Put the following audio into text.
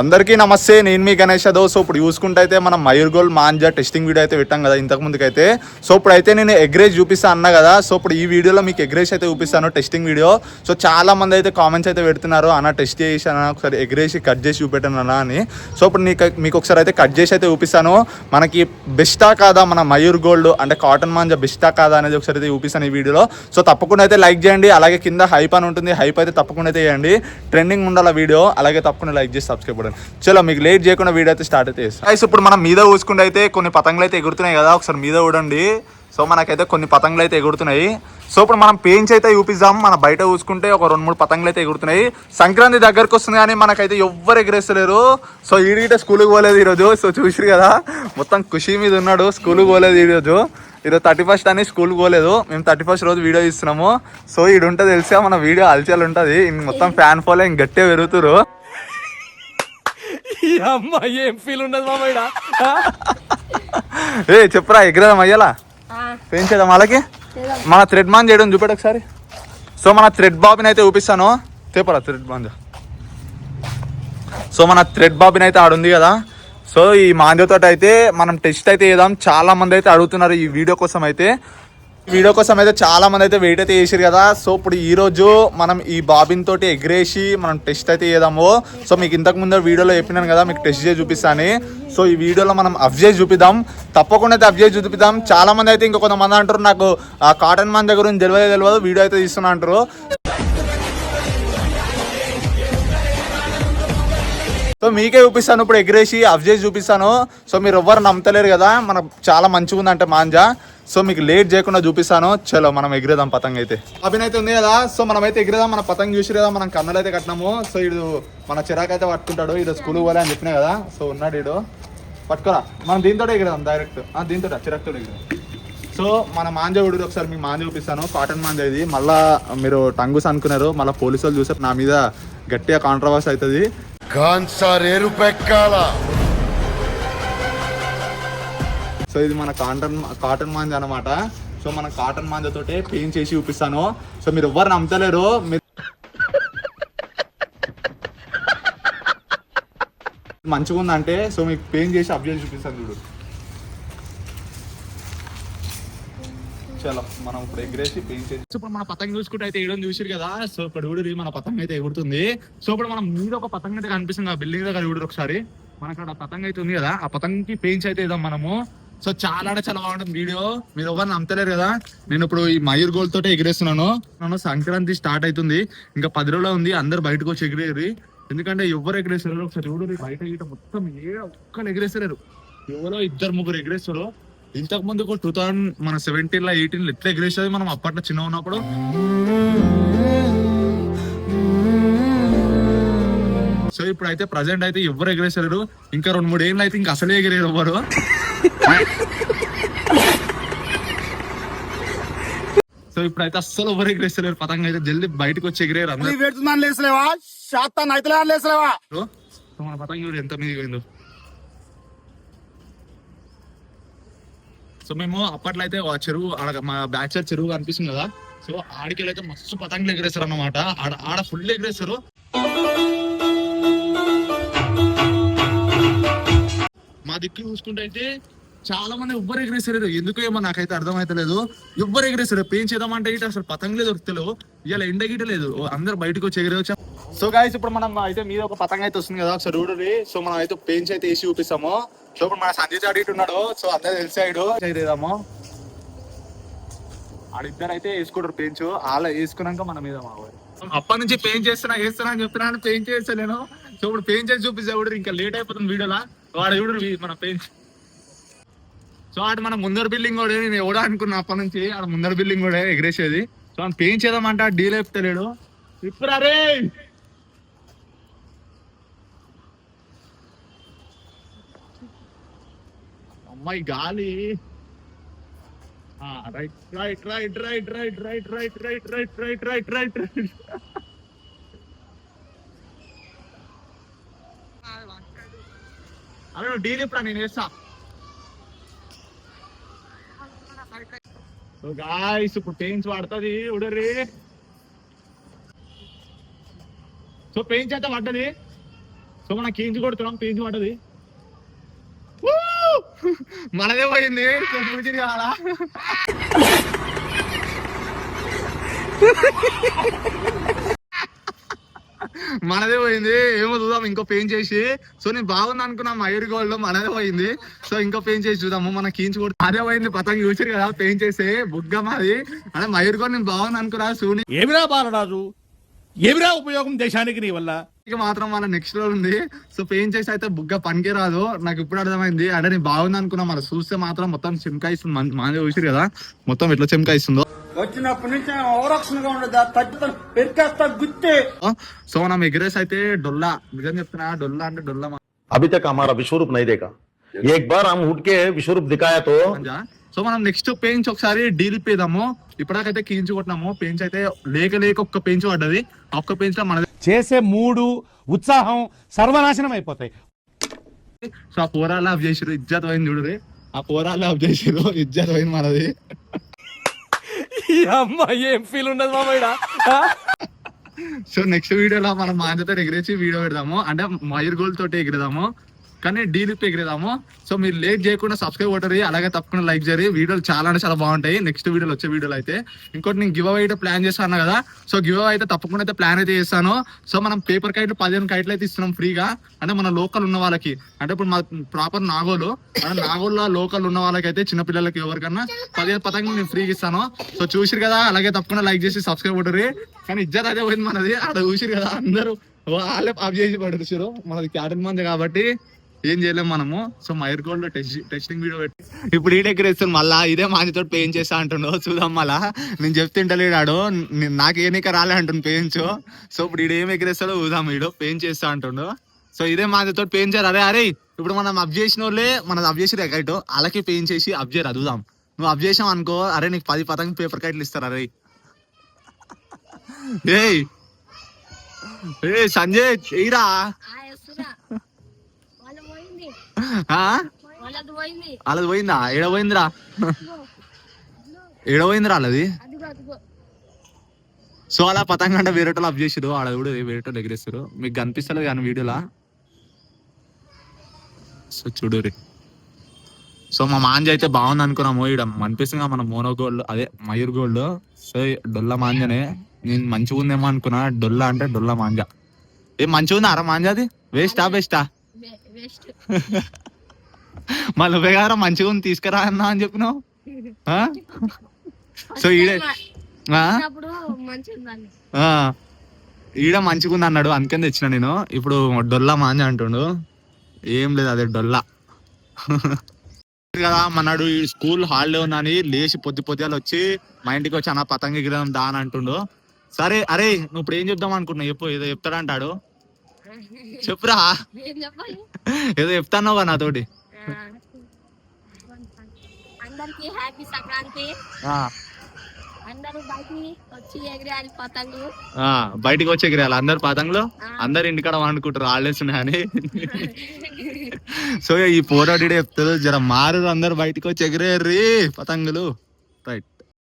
అందరికీ నమస్తే, నేను మీ గణేష్ యాదవ్. సో ఇప్పుడు చూసుకుంటే అయితే మనం Mayur gold manja testing video అయితే పెట్టాం కదా ఇంతకు ముందుకైతే. సో ఇప్పుడైతే నేను ఎగ్రేజ్ చూపిస్తాను అన్నా కదా. సో ఇప్పుడు ఈ వీడియోలో మీకు ఎగ్రేజ్ అయితే చూపిస్తాను, టెస్టింగ్ వీడియో. సో చాలా మంది అయితే కామెంట్స్ అయితే పెడుతున్నారు, అన్న టెస్ట్ చేసి అన్న ఒకసారి ఎగ్రేజ్ కట్ చేసి చూపెట్టాను అన్న అని. సో ఇప్పుడు మీకు ఒకసారి అయితే కట్ చేసి అయితే చూపిస్తాను. మనకి బెస్టా కాదా మన మయూర్ గోల్డ్ అంటే కాటన్ మాంజా బెస్టా కాదా అనేది ఒకసారి అయితే చూపిస్తాను ఈ వీడియోలో. సో తప్పకుండా అయితే లైక్ చేయండి, అలాగే కింద హైప్ అని ఉంటుంది, హైప్ అయితే తప్పకుండా అయితే చేయండి. ట్రెండింగ్ ఉండాలి వీడియో, అలాగే తప్పకుండా లైక్ చేసి సబ్స్క్రైబ్. చలో మీకు లేట్ చేయకుండా వీడియో అయితే స్టార్ట్ అయితే చేస్తాం. ఇప్పుడు మనం మీద చూసుకుంటే అయితే కొన్ని పతంగులు అయితే ఎగురుతున్నాయి కదా, ఒకసారి మీద చూడండి. సో మనకైతే కొన్ని పతంగులు అయితే ఎగురుతున్నాయి. సో ఇప్పుడు మనం పెయింట్స్ అయితే చూపిద్దాం. మన బయట చూసుకుంటే ఒక 2-3 పతంగులు అయితే ఎగురుతున్నాయి. సంక్రాంతి దగ్గరకు వస్తుంది కానీ మనకైతే ఎవ్వరు ఎగరేస్తలేరు. సో ఈడిగిట స్కూల్కి పోలేదు ఈరోజు. సో చూసిరు కదా మొత్తం ఖుషి మీద ఉన్నాడు, స్కూల్కి పోలేదు ఈరోజు 31st అని స్కూల్కి పోలేదు. మేము 31st రోజు వీడియో ఇస్తున్నాము. సో ఈడు ఉంటుంది తెలిసా మన వీడియో అల్చల్ ఉంటుంది, మొత్తం ఫ్యాన్ ఫాలోయింగ్ గట్టిగా పెరుగుతురు. ఏం ఫీల్ ఉండదు మామయ్య. ఏ చెప్పరా ఎగరేదాం అయ్యాలా పెంచేద్దాం అలాగే. మన థ్రెడ్ మాన్ చేయడం చూపెట్టు ఒకసారి. సో మన థ్రెడ్ బాబిని అయితే చూపిస్తాను, తేపరా థ్రెడ్ మాంజా. సో మన థ్రెడ్ బాబిని అయితే ఆడుంది కదా. సో ఈ మాంజాతో అయితే మనం టెస్ట్ అయితే చేద్దాం. చాలా మంది అయితే అడుగుతున్నారు ఈ వీడియో కోసం అయితే. చాలా మంది అయితే వెయిట్ అయితే చేసారు కదా. సో ఇప్పుడు ఈ రోజు మనం ఈ బాబిన్ తోటి ఎగ్రేసి మనం టెస్ట్ అయితే చేద్దాము. సో మీకు ఇంతకు ముందు వీడియోలో చెప్పినాను కదా మీకు టెస్ట్ చేసి చూపిస్తాను. సో ఈ వీడియోలో మనం అఫ్ చేసి చూపిద్దాం, తప్పకుండా అయితే అఫ్ చేసి చూపిద్దాం. చాలా మంది అయితే ఇంకా కొంతమంది అంటారు నాకు ఆ కాటన్ మాంజా గురించి తెలియదు వీడియో అయితే తీస్తున్నా అంటారు. సో మీకే చూపిస్తాను ఇప్పుడు ఎగ్రేసి అఫ్ చేసి చూపిస్తాను. సో మీరు ఎవ్వరు నమ్మతలేరు కదా, మనకు చాలా మంచిగా ఉందంటే మాంజా. సో మీకు లేట్ చేయకుండా చూపిస్తాను. చలో మనం ఎగిరేదాం పతంగ్ అయితే. అభినైతే ఉంది కదా. సో మనం అయితే ఎగిరేదాం. మన పతంగ్ చూసి కదా మనం కన్నులు అయితే కట్టినాము. సో ఇడు మన చిరాకు అయితే పట్టుకుంటాడు, ఇడు స్కూల్ పోలే అని చెప్పినా కదా. సో ఉన్నాడు ఇడు, పట్టుకోరా. మనం దీంతో ఎగిరేదాం డైరెక్ట్, దీంతో చిరాకుతో ఎగిరేదాం. సో మన మాంజా ఉడు ఒకసారి మీకు మాంజా చూపిస్తాను. కాటన్ మాంజా ఇది. మళ్ళా మీరు టంగుస్ అనుకున్నారు, మళ్ళీ పోలీసు వాళ్ళు చూసారు, నా మీద గట్టిగా కాంట్రవర్సీ అవుతుంది. సో ఇది మన కాటన్ మాంజా అనమాట. సో మన కాటన్ మాంజాతోటే పెయింట్ చేసి చూపిస్తాను. సో మీరు ఎవ్వరు నమ్మతలేరు, మంచిగా ఉందంటే. సో మీకు పెయింట్ చేసి అప్డేట్ చూపిస్తాను చూడు. చలో మనం ఇప్పుడు ఎగ్రేసి పెయింట్ చేసి ఇప్పుడు మన పతంగ చూసుకుంటే అయితే ఎగడం చూసారు కదా. సో ఇక్కడ చూడు మన పతంగ అయితే ఎగురుతుంది. సో ఇప్పుడు మనం మీద ఒక పతంగ అయితే కనిపిస్తుంది ఆ బిల్డింగ్ దగ్గర చూడరు ఒకసారి. మనకు అక్కడ పతంగ అయితే ఉంది కదా, ఆ పతంగకి పెయింట్స్ అయితే వేద్దాం మనము. సో చాలా అంటే చాలా బాగుంటుంది వీడియో, మీరు ఎవరు నమ్మతలేరు కదా. నేను ఇప్పుడు ఈ మయూర్ గోల్డ్ తోటే ఎగిరేస్తున్నాను. సంక్రాంతి స్టార్ట్ అవుతుంది, ఇంకా 10 రోజులు ఉంది. అందరు బయటకు వచ్చి ఎగిరేరు, ఎందుకంటే ఎవరు ఎగిరేస్తారు ఒకసారి చూడు. బయట గీట మొత్తం ఒక్కరు ఎగిరేస్తలేరు, ఎవరో 2-3 ఎగిరేస్తారు. ఇంతకు ముందు 2017 18 ఎట్లా ఎగిరేసేది మనం అప్పట్లో చిన్న ఉన్నప్పుడు. సో ఇప్పుడు అయితే ప్రజెంట్ అయితే ఎవరు ఎగిరేసారు, ఇంకా 2-3 ఏళ్ళు అయితే ఇంకా అసలే ఎగిరేరు ఎవరు. సో ఇప్పుడైతే అస్సలు ఎవరు ఎగిరేస్తలేరు పతంగ అయితే. జల్దీ బయటకు వచ్చి ఎగిరేరు అందరూ. మన పతంగ ఎంత మీద పోయిందో. సో మేము అప్పట్లో అయితే చెరువు మా బ్యాక్ సైడ్ చెరువు కనిపిస్తుంది కదా. సో ఆడికెళ్ళి అయితే మస్తు పతంగులు ఎగిరేస్తారు అన్నమాట. ఆడ ఫుల్ ఎగిరేస్తారు. మా దిక్కు చూసుకుంటే అయితే చాలా మంది ఎవ్వరు ఎగిరేసారు, ఎందుకు ఏమో నాకైతే అర్థమైతలేదు. ఎవ్వరు ఎగిరేసారు పెయింట్ చేద్దామంటే ఇటు అసలు పతంగులే దొరుకుతలేవు. ఇవాళ ఎండ గీట లేదు, అందరు బయటకు వచ్చి ఎగిరే వచ్చాం. సో గాయస్ ఇప్పుడు మనం అయితే మీద ఒక పతంగ అయితే వస్తుంది కదా, ఒకసారి చూడండి. సో మనం అయితే పెయింట్స్ అయితే వేసి చూపిస్తాము. సో ఇప్పుడు మన సంజయ్ చాడు ఇటు ఉన్నాడు, సో అందరూ తెలిసాడు చేద్దాము. ఆడిద్దరు అయితే వేసుకుంటారు పెయింట్స్, అలా వేసుకున్నాక మన మీద అప్పటి నుంచి పెయింట్ చేస్తున్నా అని చెప్తున్నా, పెయింట్ చేస్తలేను. సో ఇప్పుడు పెయింట్ చేసి చూపిస్తే చూడరు, ఇంకా లేట్ అయిపోతుంది వీడియోలా. వాడు చూడరు మన పెయింట్. సో ఆడు మన ముందర బిల్డింగ్ కూడా నేను ఎవడో అనుకున్నా అప్పటి నుంచి, ఆడ ముందర బిల్డింగ్ కూడా ఎగిరేసేది. సో ఆయన పెయింట్ చేద్దామంటే ఆ డీల్ అయిపోతలేడు. ఇప్పుడు అరే అమ్మాయి గాలి. Right right right right right right right right right right right right right. అరే డీల్ ఇప్పుడు నేను వేస్తా. సో గాయ్స్ ఇప్పుడు పెయింట్స్ పడుతుంది ఉడరి. సో పెయింట్స్ అయితే పడ్డది. సో మనం కేంజ్ కొడుతున్నాం, పెయింట్స్ పడ్డది. మనదే పోయింది. సో పూజని కావాలా మనదే పోయింది. ఏమో చూద్దాం ఇంకో పెయింట్ చేసి. సో నేను బాగుంది అనుకున్నా మయూర్ గోల్డ్ లో, మనదే పోయింది. సో ఇంకో పెయింట్ చేసి చూద్దాము. మన కీంచి కూడా అదే పోయింది. పతంగి చూసారు కదా పెయింట్ చేసి బుగ్గ మాది. అంటే మయూర్ గోల్డ్ నేను బాగుంది అనుకున్నా. సూని ఏమిరా బాలరాజు, ఏమిరా ఉపయోగం దేశానికి నీ వల్ల? ఇక మాత్రం మన నెక్స్ట్ లో ఉంది. సో పెయింట్ చేసి అయితే బుగ్గ పనికి రాదు. నాకు ఇప్పుడు అర్థమైంది. అంటే నేను బాగుంది అనుకున్నా. మన చూస్తే మాత్రం మొత్తం చెమకాయిస్తుంది. మాదే చూసారు కదా మొత్తం ఎట్లా చెమకాయిస్తుందో. వచ్చినప్పటి నుంచి అవరక్షణగా ఉండదు, తగ్గుతా పెరికేస్తా గుర్తే. సో మనం ఎగ్రెస్ అయితే డొల్లా, నిజం చెప్తున్నా డొల్లా అంటే డొల్లా अभी तक हमारा विश्वरूप नहीं देखा। एक बार हम उठ के विश्वरूप दिखाया तो మంజా. సో మనం నెక్స్ట్ పెయింట్స్ ఒకసారి డీల్ ఇప్పేదాము. ఇప్పటికైతే కీంచి కొట్టినాము. పెయింట్స్ అయితే లేక ఒక్క పెయించ్ పడ్డది. ఒక్క పెయించ్ లో మనది. చేసే మూడు ఉత్సాహం సర్వనాశనం అయిపోతాయి. సో ఆ పోరాలు ఆఫ్ చేసిరు, ఇజ్జత్ పోయింది చూడరి. ఆ పోరాలు ఆఫ్ చేసిరు, ఇజ్జత్ పోయింది మనది. ఈ అమ్మాయి ఏం ఫీల్ ఉండదు మామయ్య. సో నెక్స్ట్ వీడియోలో మనం మాంజతో ఎగిరేసి వీడియో పెడదాము. అంటే మయూర్ గోల్డ్ తోటి ఎగిరేదాము, కానీ డీల్ ఇప్పి ఎగిరేదాము. సో మీరు లేట్ చేయకుండా సబ్స్క్రైబ్ కొట్టరు, అలాగే తప్పకుండా లైక్ చేయరు. వీడియోలు చాలా అంటే చాలా బాగుంటాయి. నెక్స్ట్ వీడియోలో వచ్చే వీడియోలో అయితే ఇంకోటి నేను గివ్ అవే అయితే ప్లాన్ చేస్తాను కదా. సో గివ్ అవే అయితే తప్పకుండా అయితే ప్లాన్ అయితే చేస్తాను. సో మనం పేపర్ కైట్లు 15 కైట్లు అయితే ఇస్తున్నాం ఫ్రీగా. అంటే మన లోకల్ ఉన్న వాళ్ళకి, అంటే ఇప్పుడు మా ప్రాపర్ నాగోలు, అంటే నాగోల్లో లోకల్ ఉన్న వాళ్ళకి అయితే చిన్నపిల్లలకి ఎవరికన్నా 15 పతంగులు నేను ఫ్రీగా ఇస్తాను. సో చూసిరు కదా, అలాగే తప్పకుండా లైక్ చేసి సబ్స్క్రైబ్ కొట్టరు. కానీ ఇజ్జత్ అదే పోయింది మనది. అక్కడ చూసిరు కదా అందరూ వాళ్ళే ఆఫ్ చేసి పడుతున్నారు. మనది క్యాటన్ మంది కాబట్టి ఏం చేయలేము మనము. సో మయూర్ గోల్డ్ లో టెస్టింగ్ వీడియో పెట్టి ఇప్పుడు ఈ డెకరేషన్ మళ్ళా ఇదే మాంజతో పెయింట్ చేస్తా అంటుండో చూద్దాం. మళ్ళా నేను చెప్తుంటలేడాడు, నాకు ఏనిక రాలే అంటుండు పెయించ్. సో ఇప్పుడు ఈడు ఏం ఎగరేస్తాడో చూద్దాం. ఈడు పెయింట్ చేస్తా అంటుండు. సో ఇదే మాంజతో పెయింట్ చేయరు. అరే ఇప్పుడు మనం అబ్ చేసిన వాళ్ళే మనది అబ్ చేసి కైట్ అలాగే పెయింట్ చేసి అబ్ చేయరు. అదుదాం నువ్వు అబ్ చేసావు అనుకో, అరే నీకు 10 పతంగి పేపర్ కైట్లు ఇస్తారు. అరే ఏ సంజయ్ ఎయిరా అలాది పోయిందా? ఏడపోయిందిరా, ఏడపోయిందిరా అలాది. సో అలా పతంగ అంటే వేరేటోళ్ళు అప్ చేసారు, ఆడ కూడా వేరేటోళ్ళు ఎగిరేస్తారు. మీకు కనిపిస్తలేదు కానీ వీడియోలా. సో చూడు. సో మా మాంజ అయితే బాగుంది అనుకున్నాము. ఇక్కడ అనిపిస్తుంది మన మోనో గోల్డ్, అదే మయూర్ గోల్డ్. సో డొల్లా మాంజనే నేను మంచిగా ఉందేమో అనుకున్నా. డొల్లా అంటే డొల్లా మాంజ. ఏం మంచిగా ఉందా అరా మాంజాది? వేస్టా బెస్టా? మళ్ళీ నువ్వే గారా మంచిగా ఉంది తీసుకురా అన్నా అని చెప్పినావు. సో ఈడే ఈడ మంచిగా ఉంది అన్నాడు, అందుకని తెచ్చిన నేను. ఇప్పుడు డొల్లా మాంజ అంటుండు. ఏం లేదు, అదే డొల్లా కదా. మన్నాడు ఈ స్కూల్ హాలిడే ఉందని లేచి పొద్దుగాల వచ్చి మా ఇంటికి వచ్చి అన్న పతంగి ఎగిరేద్దాం దా అని అంటుండు. సరే అరే నువ్వు ఇప్పుడు ఏం చెప్దాం అనుకుంటున్నావు చెప్పు. ఏదో చెప్తాడంటాడు, చెప్పురా. ఏదో చెప్తాన్నావు కదా నాతోటి. అందరికి హ్యాపీ సంక్రాంతి. బయటికి వచ్చి ఎగిరేయాలి అందరు పతంగులు. అందరు ఇంటికాడ వండుకుంటారు హాలిడేస్ ఉన్నాయని. సో ఈ పోరాడి చెప్తారు, జర మారు అందరు బయటికి వచ్చి ఎగిరేర్రీ పతంగులు. రైట్.